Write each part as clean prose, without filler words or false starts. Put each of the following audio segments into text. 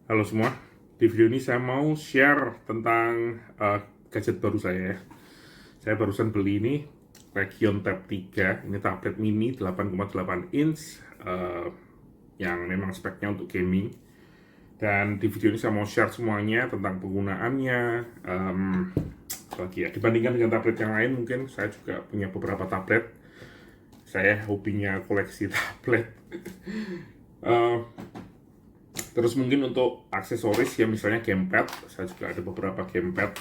Halo semua, di video ini saya mau share tentang gadget baru saya ya. Saya barusan beli ini Legion Tab 3, ini tablet mini 8,8 inch yang memang speknya untuk gaming. Dan di video ini saya mau share semuanya tentang penggunaannya. Lagi ya, dibandingkan dengan tablet yang lain, mungkin saya juga punya beberapa tablet. Saya hobinya koleksi tablet. Terus mungkin untuk aksesoris ya, misalnya gamepad, saya juga ada beberapa gamepad.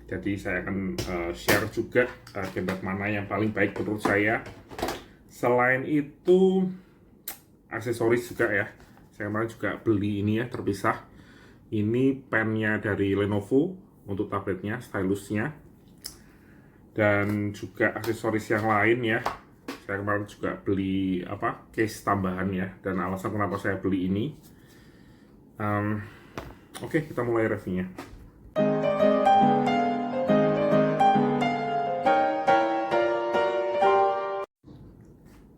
Jadi saya akan share juga gamepad mana yang paling baik menurut saya. Selain itu aksesoris juga ya, saya kemarin juga beli ini ya, terpisah. Ini pennya dari Lenovo untuk tabletnya, stylusnya, dan juga aksesoris yang lain ya. Saya kemarin juga beli case tambahan ya, dan alasan kenapa saya beli ini. Oke, kita mulai reviewnya.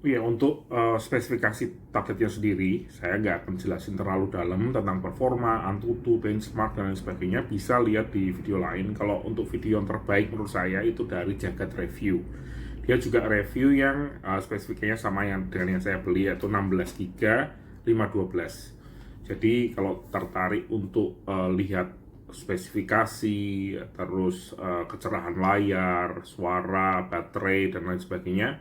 Ya, untuk spesifikasi tabletnya sendiri, saya nggak akan jelasin terlalu dalam tentang performa, Antutu, benchmark, dan lain sebagainya. Bisa lihat di video lain. Kalau untuk video yang terbaik menurut saya itu dari Jagat Review. Dia juga review yang spesifikasinya sama dengan yang saya beli, yaitu 16 GB 512. Jadi kalau tertarik untuk lihat spesifikasi, terus kecerahan layar, suara, baterai, dan lain sebagainya,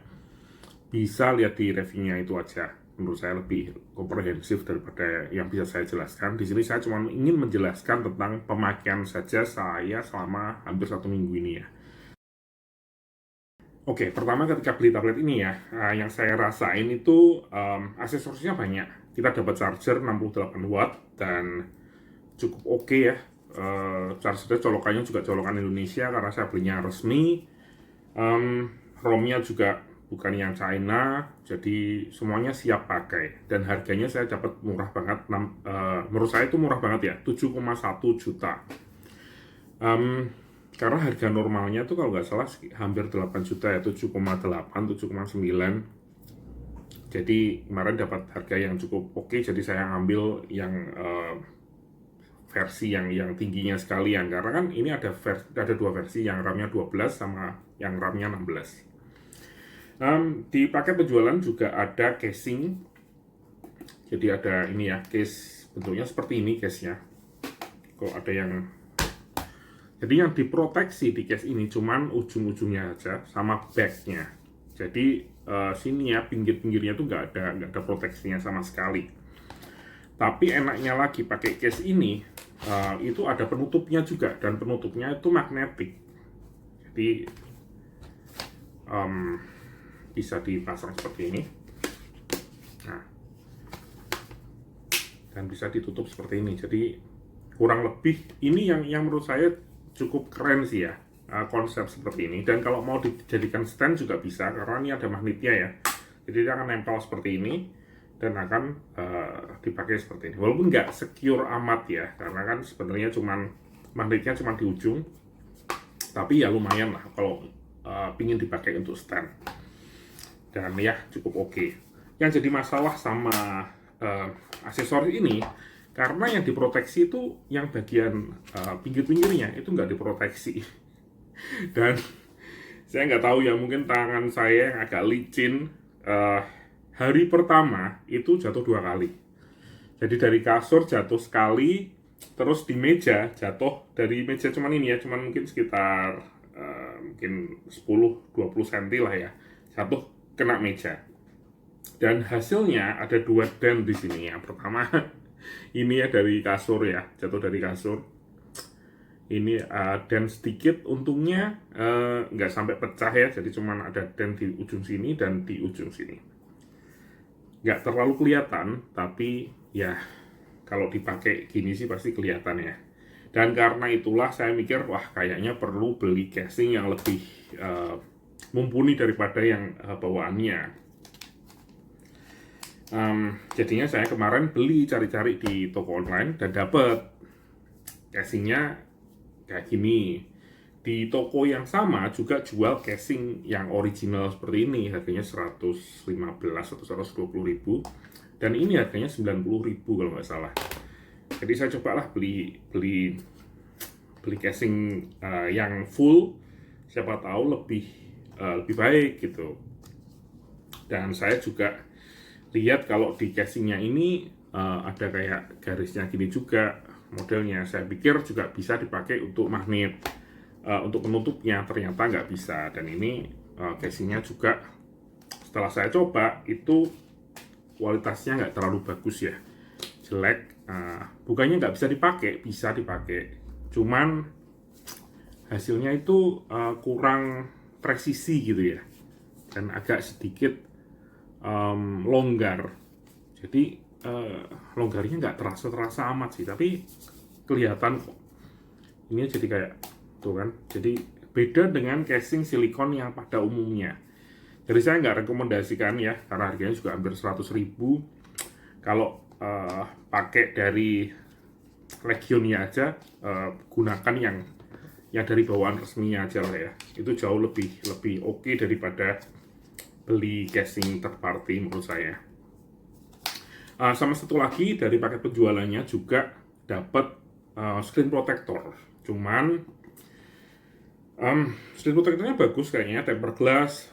bisa lihat di reviewnya itu aja. Menurut saya lebih komprehensif daripada yang bisa saya jelaskan. Di sini saya cuma ingin menjelaskan tentang pemakaian saja saya selama hampir 1 minggu ini ya. Oke, pertama ketika beli tablet ini ya, yang saya rasain itu aksesorisnya banyak. Kita dapat charger 68 watt dan cukup oke ya. Chargernya colokannya juga colokan Indonesia karena saya belinya resmi. ROM-nya juga bukan yang China, jadi semuanya siap pakai. Dan harganya saya dapat murah banget, menurut saya itu murah banget ya, 7,1 juta. Karena harga normalnya tuh kalau nggak salah hampir 8 juta ya, 7,8, 7,9. Jadi kemarin dapat harga yang cukup oke, jadi saya ambil yang versi yang tingginya sekalian. Karena kan ini ada dua versi, yang RAM-nya 12 sama yang RAM-nya 16. Di paket penjualan juga ada casing. Jadi ada ini ya, case bentuknya seperti ini case-nya. Kok ada yang, jadi yang diproteksi di case ini cuman ujung-ujungnya aja sama back-nya. Jadi sini ya, pinggir-pinggirnya tuh nggak ada proteksinya sama sekali. Tapi enaknya lagi pakai case ini, itu ada penutupnya juga, dan penutupnya itu magnetik. Jadi bisa dipasang seperti ini, nah, dan bisa ditutup seperti ini. Jadi kurang lebih ini yang menurut saya cukup keren sih ya, konsep seperti ini. Dan kalau mau dijadikan stand juga bisa, karena ini ada magnetnya ya. Jadi dia akan nempel seperti ini dan akan dipakai seperti ini. Walaupun nggak secure amat ya, karena kan sebenarnya magnetnya cuma di ujung, tapi ya lumayan lah kalau pingin dipakai untuk stand. Dan ya cukup oke. Yang jadi masalah sama aksesoris ini, karena yang diproteksi itu yang bagian pinggir-pinggirnya itu nggak diproteksi. Dan saya nggak tahu ya, mungkin tangan saya yang agak licin, hari pertama itu jatuh 2 kali. Jadi dari kasur jatuh sekali, terus di meja jatuh, dari meja cuman ini ya, cuman mungkin sekitar mungkin 10-20 cm lah ya, jatuh kena meja. Dan hasilnya ada 2 dent di sini. Yang pertama ini ya dari kasur ya, jatuh dari kasur. Ini dent sedikit, untungnya nggak sampai pecah ya, jadi cuman ada dent di ujung sini dan di ujung sini. Nggak terlalu kelihatan, tapi ya kalau dipakai gini sih pasti kelihatan ya. Dan karena itulah saya mikir, wah kayaknya perlu beli casing yang lebih mumpuni daripada yang bawaannya. Jadinya saya kemarin beli, cari-cari di toko online dan dapet casingnya kayak gini. Di toko yang sama juga jual casing yang original seperti ini, harganya 115 atau 120 ribu. dan ini harganya 90.000 kalau nggak salah. Jadi saya cobalah beli casing yang full, siapa tahu lebih baik gitu. Dan saya juga lihat kalau di casingnya ini ada kayak garisnya gini juga modelnya. Saya pikir juga bisa dipakai untuk magnet, untuk penutupnya ternyata nggak bisa. Dan ini casingnya juga setelah saya coba itu kualitasnya nggak terlalu bagus ya, jelek. Bukannya nggak bisa dipakai, cuman hasilnya itu kurang presisi gitu ya, dan agak sedikit longgar. Jadi longgarnya nggak terasa amat sih, tapi kelihatan kok. Ini jadi kayak tuh kan, jadi beda dengan casing silikon yang pada umumnya. Jadi saya nggak rekomendasikan ya, karena harganya juga hampir 100.000. Kalau pakai dari Legionnya aja, gunakan yang dari bawaan resminya aja lah ya. Itu jauh lebih oke daripada beli casing third party menurut saya. Sama satu lagi dari paket penjualannya juga dapat screen protector. Cuman screen protectornya bagus kayaknya, tempered glass,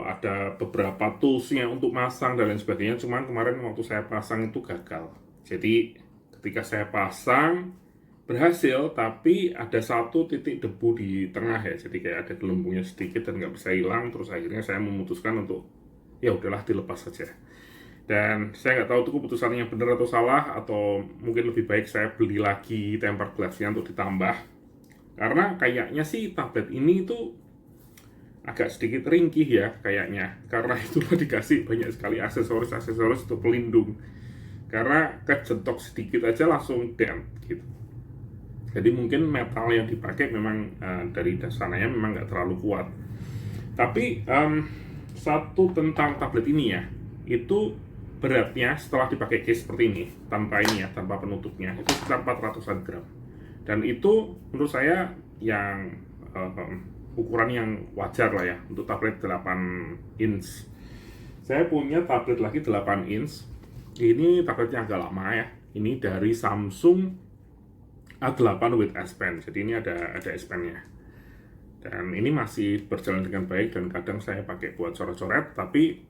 ada beberapa toolsnya untuk masang dan lain sebagainya. Cuman kemarin waktu saya pasang itu gagal. Jadi ketika saya pasang berhasil, tapi ada satu titik debu di tengah ya. Jadi kayak ada gelembungnya sedikit dan nggak bisa hilang. Terus akhirnya saya memutuskan untuk ya udahlah dilepas saja. Dan saya nggak tahu itu keputusan yang benar atau salah, atau mungkin lebih baik saya beli lagi tempered glassnya untuk ditambah. Karena kayaknya sih tablet ini tuh agak sedikit ringkih ya kayaknya. Karena itulah dikasih banyak sekali aksesoris untuk pelindung. Karena kejentok sedikit aja langsung dent gitu. Jadi mungkin metal yang dipakai memang dari dasarnya memang nggak terlalu kuat. Tapi satu tentang tablet ini ya, itu beratnya setelah dipakai case seperti ini, tanpa penutupnya, itu sekitar 400-an gram. Dan itu menurut saya yang ukuran yang wajar lah ya untuk tablet 8 inch. Saya punya tablet lagi 8 inch. Ini tabletnya agak lama ya. Ini dari Samsung A8 with S Pen. Jadi ini ada S Pen-nya. Dan ini masih berjalan dengan baik dan kadang saya pakai buat coret-coret, tapi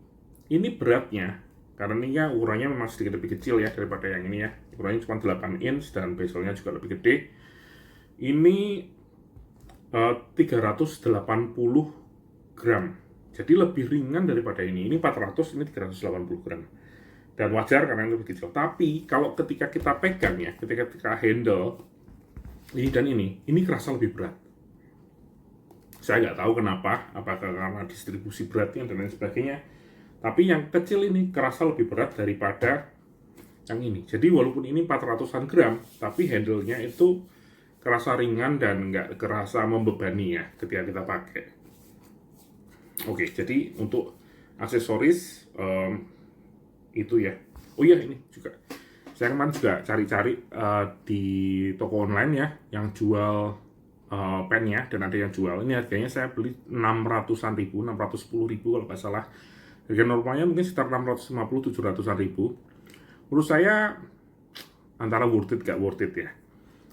ini beratnya karena ini ya ukurannya memang sedikit lebih kecil ya daripada yang ini ya. Ukurannya cuma 8 inch dan bezelnya juga lebih gede. Ini 380 gram. Jadi lebih ringan daripada ini. Ini 400, ini 380 gram. Dan wajar karena ini lebih kecil. Tapi kalau ketika kita pegang ya, ketika kita handle ini dan ini kerasa lebih berat. Saya nggak tahu kenapa, apakah karena distribusi beratnya dan lain sebagainya. Tapi yang kecil ini kerasa lebih berat daripada yang ini. Jadi walaupun ini 400-an gram, tapi handle-nya itu kerasa ringan dan nggak kerasa membebani ya ketika kita pakai. Oke, jadi untuk aksesoris itu ya. Oh iya, ini juga. Saya kemarin juga cari-cari di toko online ya, yang jual pennya, dan ada yang jual. Ini harganya saya beli 600-an ribu, 610.000 kalau nggak salah. Harga normalnya mungkin sekitar 650-700-an ribu. Menurut saya antara worth it gak worth it ya.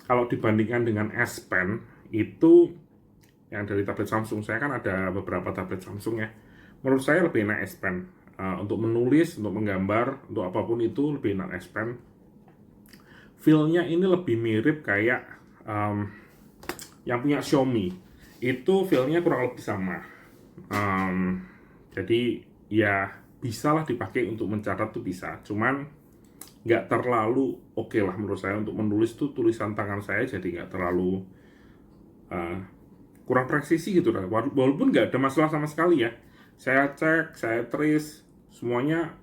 Kalau dibandingkan dengan S Pen itu yang dari tablet Samsung, saya kan ada beberapa tablet Samsung ya. Menurut saya lebih enak S Pen. Untuk menulis, untuk menggambar, untuk apapun itu lebih enak S Pen. Feel-nya ini lebih mirip kayak yang punya Xiaomi. Itu feel-nya kurang lebih sama. Jadi ya bisalah dipakai untuk mencatat tuh bisa, cuman nggak terlalu oke lah menurut saya untuk menulis tuh. Tulisan tangan saya jadi nggak terlalu kurang presisi gitu lah, walaupun nggak ada masalah sama sekali ya. Saya cek, saya trace semuanya,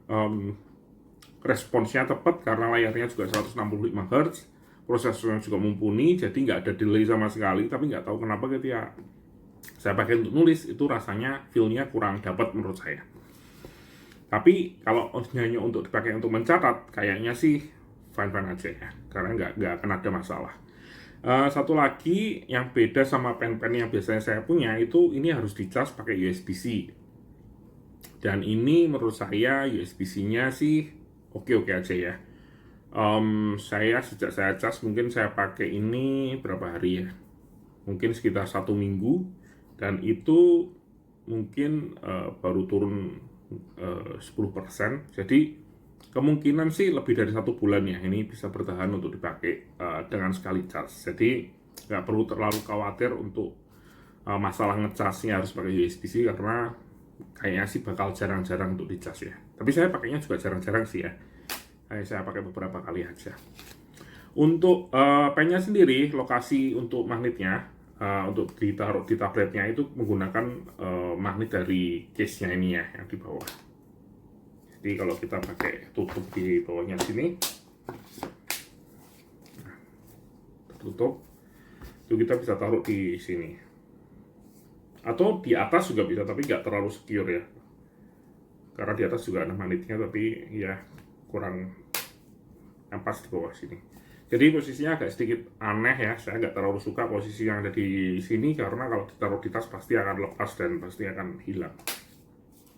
responsnya tepat karena layarnya juga 165 Hz, prosesornya juga mumpuni, jadi nggak ada delay sama sekali. Tapi nggak tahu kenapa ketika saya pakai untuk nulis itu rasanya feel-nya kurang dapat menurut saya. Tapi kalau hanya untuk dipakai untuk mencatat, kayaknya sih fine-fine aja ya, karena nggak akan ada masalah. Satu lagi yang beda sama pen-pen yang biasanya saya punya, itu ini harus dicas pakai USB-C. Dan ini menurut saya USB-C-nya sih oke-oke aja ya. Sejak saya cas mungkin saya pakai ini berapa hari ya? Mungkin sekitar 1 minggu, dan itu mungkin baru turun 10%. Jadi kemungkinan sih lebih dari 1 bulan ya ini bisa bertahan untuk dipakai dengan sekali cas. Jadi nggak perlu terlalu khawatir untuk masalah ngecasnya harus pakai USB-C, karena kayaknya sih bakal jarang-jarang untuk dicas ya. Tapi saya pakainya juga jarang-jarang sih ya. Saya pakai beberapa kali aja. Untuk pennya sendiri, lokasi untuk magnetnya, untuk ditaruh di tabletnya itu menggunakan magnet dari case-nya ini ya, yang di bawah. Jadi kalau kita pakai tutup di bawahnya sini, tertutup, itu kita bisa taruh di sini. Atau di atas juga bisa, tapi nggak terlalu secure ya. Karena di atas juga ada magnetnya, tapi ya kurang pas di bawah sini. Jadi posisinya agak sedikit aneh ya, saya nggak terlalu suka posisi yang ada di sini, karena kalau ditaruh di tas pasti akan lepas dan pasti akan hilang.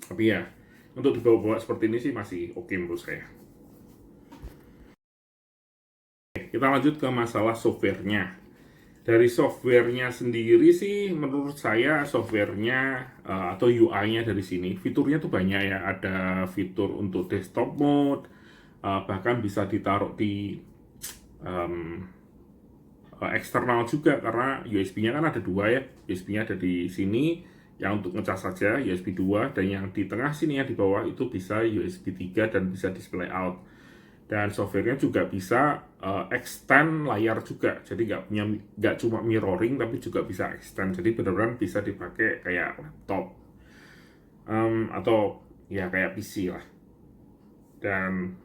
Tapi ya, untuk dibawa-bawa seperti ini sih masih oke menurut saya. Kita lanjut ke masalah softwarenya. Dari softwarenya sendiri sih, menurut saya softwarenya atau UI-nya dari sini, fiturnya tuh banyak ya. Ada fitur untuk desktop mode, bahkan bisa ditaruh di eksternal juga, karena USB-nya kan ada 2 ya. USB-nya ada di sini yang untuk ngecas saja, USB 2, dan yang di tengah sini ya di bawah itu bisa USB 3 dan bisa display out. Dan softwarenya juga bisa extend layar juga, jadi nggak cuma mirroring tapi juga bisa extend, jadi benar-benar bisa dipakai kayak laptop atau ya kayak PC lah. Dan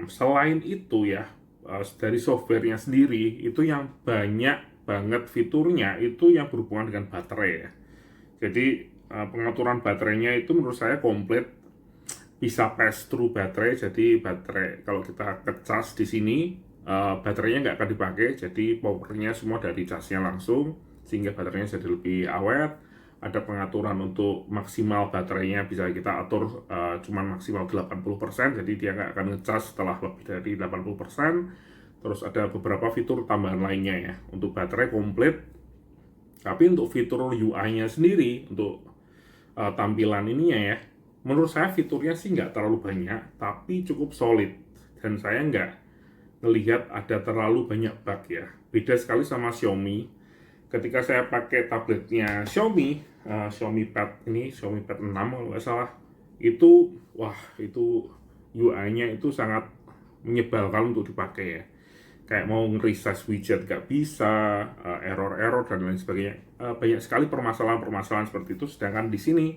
selain itu ya, dari softwarenya sendiri itu yang banyak banget fiturnya itu yang berhubungan dengan baterai ya. Jadi pengaturan baterainya itu menurut saya komplit, bisa pass through baterai. Jadi baterai kalau kita kecas di sini, baterainya nggak akan dipakai, jadi powernya semua dari casnya langsung, sehingga baterainya jadi lebih awet. Ada pengaturan untuk maksimal baterainya bisa kita atur cuman maksimal 80%, jadi dia nggak akan ngecas setelah lebih dari 80%. Terus ada beberapa fitur tambahan lainnya ya. Untuk baterai komplit, tapi untuk fitur UI-nya sendiri, untuk tampilan ininya ya, menurut saya fiturnya sih nggak terlalu banyak, tapi cukup solid. Dan saya nggak melihat ada terlalu banyak bug ya. Beda sekali sama Xiaomi. Ketika saya pakai tabletnya Xiaomi, Xiaomi Pad ini, Xiaomi Pad 6 kalau nggak salah, itu itu UI-nya itu sangat menyebalkan untuk dipakai ya. Kayak mau nge-resize widget nggak bisa, error-error dan lain sebagainya. Banyak sekali permasalahan-permasalahan seperti itu. Sedangkan di sini,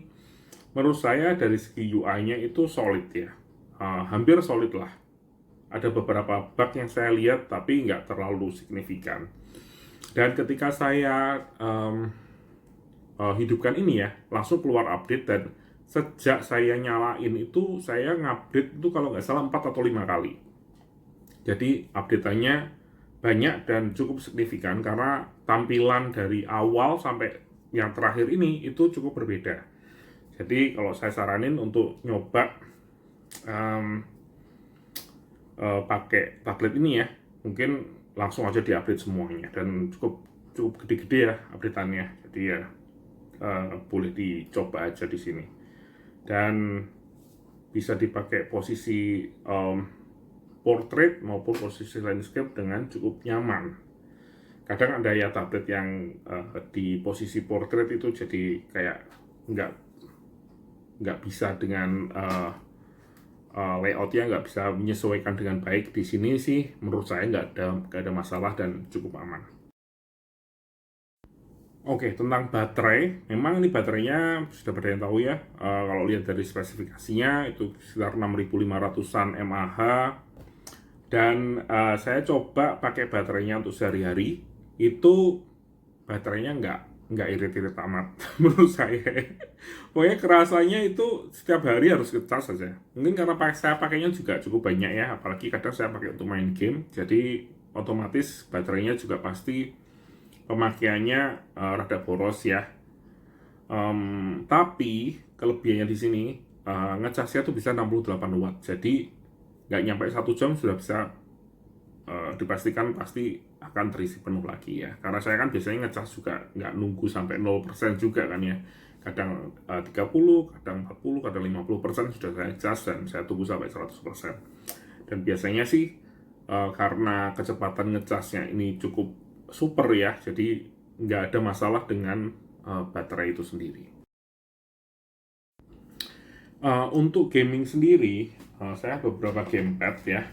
menurut saya dari segi UI-nya itu solid ya, hampir solid lah. Ada beberapa bug yang saya lihat, tapi nggak terlalu signifikan. Dan ketika saya hidupkan ini ya, langsung keluar update, dan sejak saya nyalain itu, saya ngupdate itu kalau nggak salah 4 atau 5 kali. Jadi update-nya banyak dan cukup signifikan, karena tampilan dari awal sampai yang terakhir ini itu cukup berbeda. Jadi kalau saya saranin untuk nyoba pakai tablet ini ya, mungkin langsung aja diupdate semuanya, dan cukup gede-gede ya update-annya. Jadi ya boleh dicoba aja di sini, dan bisa dipakai posisi portrait maupun posisi landscape dengan cukup nyaman. Kadang ada ya tablet yang di posisi portrait itu jadi kayak nggak bisa dengan layoutnya, nggak bisa menyesuaikan dengan baik. Di sini sih menurut saya nggak ada masalah dan cukup aman. Oke, tentang baterai, memang ini baterainya sudah pada yang tahu ya. Kalau lihat dari spesifikasinya itu sekitar 6500-an mAh, dan saya coba pakai baterainya untuk sehari-hari, itu baterainya nggak irit-irit amat menurut saya. Pokoknya kerasanya itu setiap hari harus ngecas saja. Mungkin karena saya pakainya juga cukup banyak ya, apalagi kadang saya pakai untuk main game, jadi otomatis baterainya juga pasti pemakaiannya rada boros ya. Tapi kelebihannya di sini, ngecasnya tuh bisa 68 watt. Jadi nggak nyampe 1 jam sudah bisa dipastikan pasti akan terisi penuh lagi ya. Karena saya kan biasanya ngecas juga nggak nunggu sampai 0% juga kan ya. Kadang 30, kadang 40, kadang 50% sudah saya cas dan saya tunggu sampai 100%. Dan biasanya sih karena kecepatan ngecasnya ini cukup super ya, jadi nggak ada masalah dengan baterai itu sendiri. Untuk gaming sendiri, saya beberapa gamepad ya.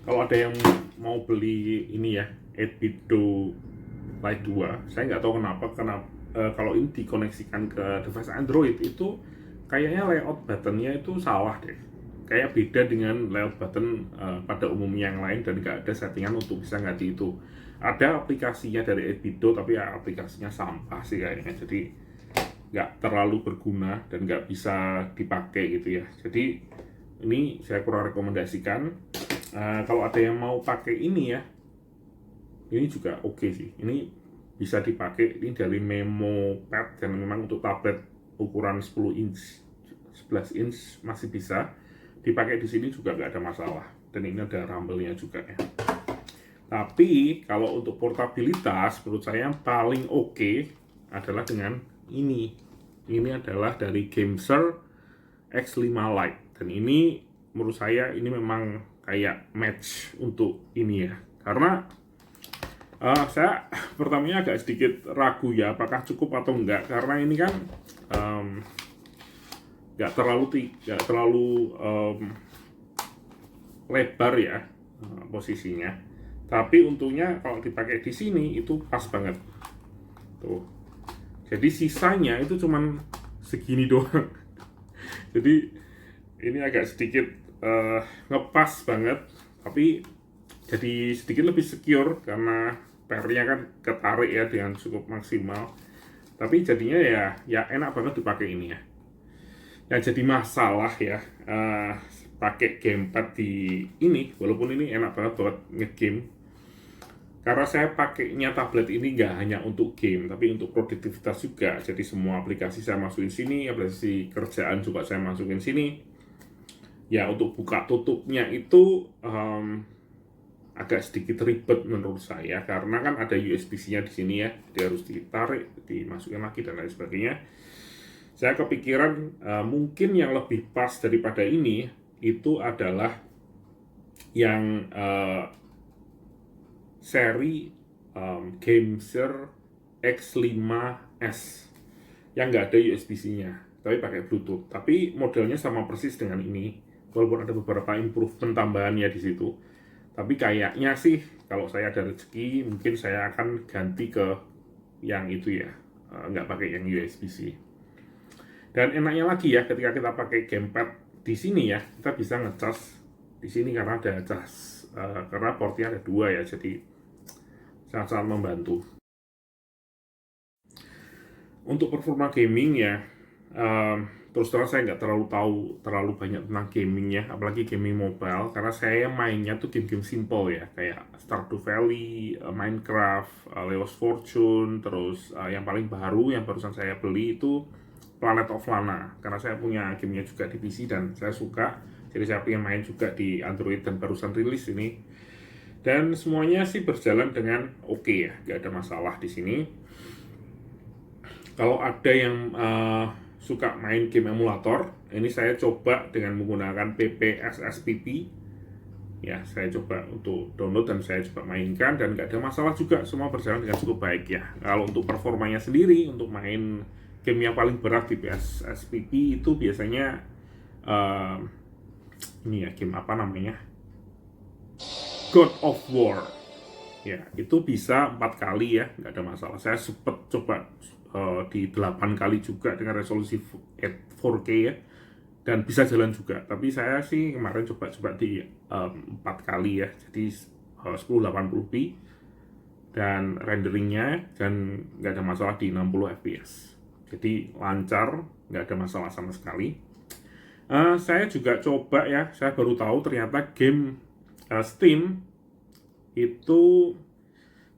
Kalau ada yang mau beli ini ya, 8-bit Do Lite 2, saya nggak tahu kenapa kalau ini dikoneksikan ke device Android itu kayaknya layout buttonnya itu salah deh. Kayak beda dengan layout button pada umumnya yang lain dan nggak ada settingan untuk bisa ganti itu. Ada aplikasinya dari 8-bit Do tapi ya aplikasinya sampah sih kayaknya, jadi nggak terlalu berguna dan nggak bisa dipakai gitu ya. Jadi ini saya kurang rekomendasikan. Kalau ada yang mau pakai ini ya, ini juga oke sih. Ini bisa dipakai, ini dari Memo Pad dan memang untuk tablet ukuran 10 inch, 11 inch masih bisa dipakai di sini juga nggak ada masalah. Dan ini ada rumble-nya juga ya. Tapi kalau untuk portabilitas menurut saya yang paling oke adalah dengan ini. Ini adalah dari Gameser X5 Lite dan ini menurut saya ini memang kayak match untuk ini ya, karena saya pertamanya agak sedikit ragu ya apakah cukup atau enggak, karena ini kan nggak terlalu lebar ya posisinya, tapi untungnya kalau dipakai di sini itu pas banget tuh, jadi sisanya itu cuman segini doang. Jadi ini agak sedikit ngepas banget, tapi jadi sedikit lebih secure karena pairnya kan ketarik ya dengan cukup maksimal. Tapi jadinya ya enak banget dipakai ini ya. Yang jadi masalah ya pakai gamepad di ini, walaupun ini enak banget buat ngegame. Karena saya pakainya tablet ini nggak hanya untuk game, tapi untuk produktivitas juga. Jadi semua aplikasi saya masukin sini, aplikasi kerjaan juga saya masukin sini. Ya untuk buka tutupnya itu agak sedikit ribet menurut saya, karena kan ada USB-C-nya di sini ya, dia harus ditarik, dimasukin lagi dan lain sebagainya. Saya kepikiran mungkin yang lebih pas daripada ini itu adalah yang seri Gameser X5S yang nggak ada USB-C-nya, tapi pakai Bluetooth. Tapi modelnya sama persis dengan ini, walaupun ada beberapa improvement tambahannya di situ. Tapi kayaknya sih kalau saya ada rezeki, mungkin saya akan ganti ke yang itu ya, nggak pakai yang USB-C. Dan enaknya lagi ya, ketika kita pakai gamepad di sini ya, kita bisa ngecas di sini karena ada cas, karena portnya ada 2 ya, jadi sangat-sangat membantu. Untuk performa gaming ya, terus terang saya nggak terlalu banyak tentang gaming ya, apalagi gaming mobile, karena saya mainnya tuh game-game simple ya, kayak Stardew Valley, Minecraft, Leos Fortune, terus yang paling baru yang barusan saya beli itu Planet of Lana, karena saya punya gamenya juga di PC dan saya suka, jadi saya pengen main juga di Android dan barusan rilis ini. Dan semuanya sih berjalan dengan oke ya, nggak ada masalah di sini. Kalau ada yang suka main game emulator, ini saya coba dengan menggunakan PPSSPP. Ya, saya coba untuk download dan saya coba mainkan dan nggak ada masalah juga, semua berjalan dengan cukup baik ya. Kalau untuk performanya sendiri, untuk main game yang paling berat di PPSSPP itu biasanya ini ya, game apa namanya? God of War ya, itu bisa 4 kali ya, nggak ada masalah. Saya sempat coba di 8 kali juga dengan resolusi 4K ya, dan bisa jalan juga. Tapi saya sih kemarin coba di 4 kali ya, jadi 1080p dan renderingnya dan nggak ada masalah di 60 fps, jadi lancar, nggak ada masalah sama sekali. Saya juga coba ya, saya baru tahu ternyata game Steam itu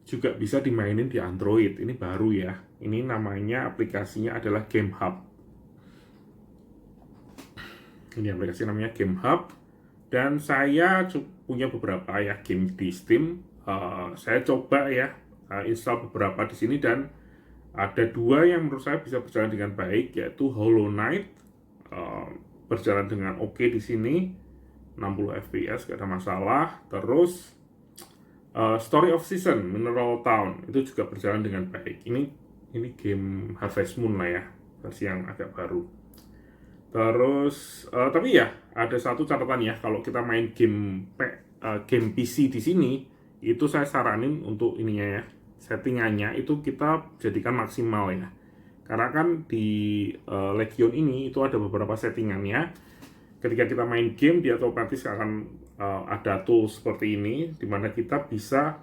juga bisa dimainin di Android. Ini baru ya. Ini namanya aplikasinya adalah Game Hub. Ini aplikasi namanya Game Hub. Dan saya punya beberapa ya game di Steam. Saya coba ya install beberapa di sini, dan ada dua yang menurut saya bisa berjalan dengan baik, yaitu Hollow Knight berjalan dengan oke di sini, 60 fps gak ada masalah. Terus Story of Season Mineral Town itu juga berjalan dengan baik. Ini game Harvest Moon lah ya, versi yang agak baru. Terus tapi ya ada satu catatan ya, kalau kita main game PC di sini, itu saya saranin untuk ininya ya, settingannya itu kita jadikan maksimal ya. Karena kan di Legion ini itu ada beberapa settingannya. Ketika kita main game, dia otomatis akan ada tools seperti ini, dimana kita bisa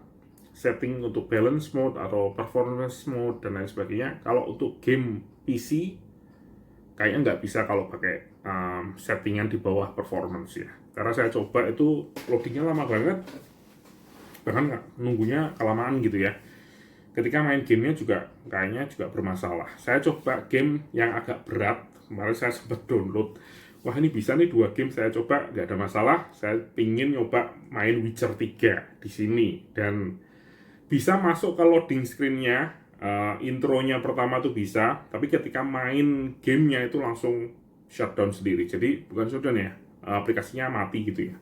setting untuk balance mode atau performance mode dan lain sebagainya. Kalau untuk game PC kayaknya nggak bisa kalau pakai settingan di bawah performance ya. Karena saya coba itu loadingnya lama banget, bahkan nunggunya kelamaan gitu ya. Ketika main gamenya juga kayaknya juga bermasalah. Saya coba game yang agak berat, kemarin saya sempat download. Wah, ini bisa nih 2 game saya coba, nggak ada masalah. Saya pingin nyoba main Witcher 3 di sini, dan bisa masuk ke loading screen-nya. Intronya pertama tuh bisa, tapi ketika main gamenya itu langsung shutdown sendiri. Jadi bukan shutdown ya, aplikasinya mati gitu ya.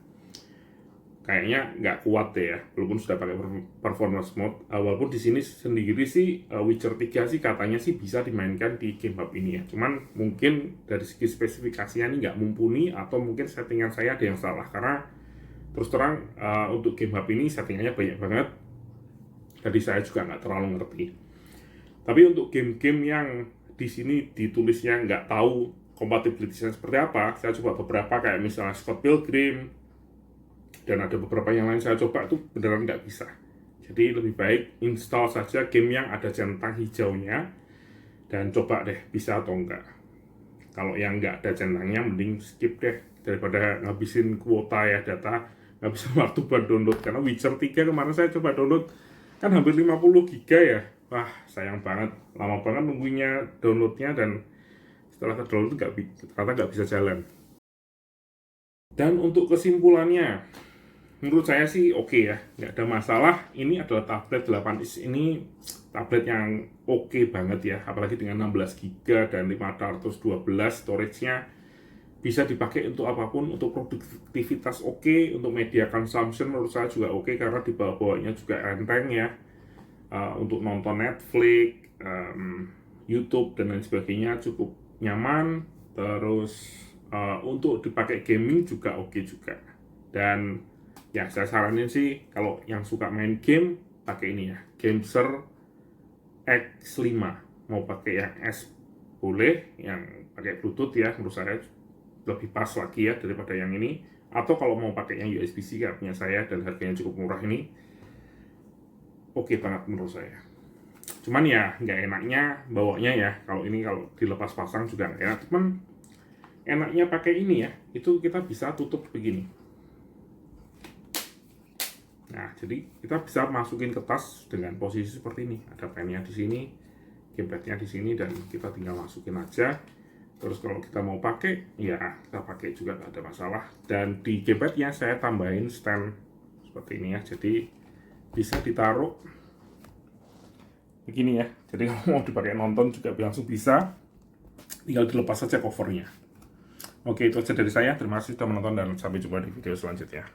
Kayaknya nggak kuat deh ya, walaupun sudah pakai performance mode. Walaupun di sini sendiri sih Witcher 3 sih katanya sih bisa dimainkan di Game Hub ini ya. Cuman mungkin dari segi spesifikasinya ini nggak mumpuni, atau mungkin settingan saya ada yang salah. Karena terus terang untuk Game Hub ini settingannya banyak banget. Jadi saya juga nggak terlalu ngerti. Tapi untuk game-game yang di sini ditulisnya nggak tahu kompatibilitasnya seperti apa, saya coba beberapa kayak misalnya Scott Pilgrim, dan ada beberapa yang lain saya coba itu beneran nggak bisa. Jadi lebih baik install saja game yang ada centang hijaunya, dan coba deh bisa atau enggak. Kalau yang nggak ada centangnya mending skip deh, daripada ngabisin kuota ya data, ngabisin waktu buat download. Karena Witcher 3 kemarin saya coba download kan hampir 50 giga ya. Wah, sayang banget, lama banget nunggunya downloadnya, dan setelah ke-download ternyata nggak bisa jalan. Dan untuk kesimpulannya, menurut saya sih oke ya, nggak ada masalah. Ini adalah tablet 8 inch, ini tablet yang oke banget ya, apalagi dengan 16 GB dan 512 storage-nya. Bisa dipakai untuk apapun, untuk produktivitas oke, untuk media consumption menurut saya juga oke, karena di bawah-bawahnya juga enteng ya. Untuk nonton Netflix, YouTube dan lain sebagainya cukup nyaman. Terus untuk dipakai gaming juga oke juga. Dan ya saya saranin sih kalau yang suka main game pakai ini ya, Gameser X5. Mau pakai yang S boleh, yang pakai Bluetooth ya menurut saya lebih pas lagi ya daripada yang ini. Atau kalau mau pakai yang USB-C kayak punya saya dan harganya cukup murah ini, oke banget menurut saya. Cuman ya nggak enaknya bawanya ya, kalau dilepas pasang juga nggak enak. Cuman enaknya pakai ini ya, itu kita bisa tutup begini. Nah, jadi kita bisa masukin ke tas dengan posisi seperti ini. Ada pennya di sini, gamepadnya di sini, dan kita tinggal masukin aja. Terus kalau kita mau pakai, ya kita pakai juga nggak ada masalah. Dan di gamepadnya saya tambahin stand seperti ini ya, jadi bisa ditaruh begini ya. Jadi kalau mau dipakai nonton juga langsung bisa, tinggal dilepas saja covernya. Oke, itu aja dari saya. Terima kasih sudah menonton, dan sampai jumpa di video selanjutnya.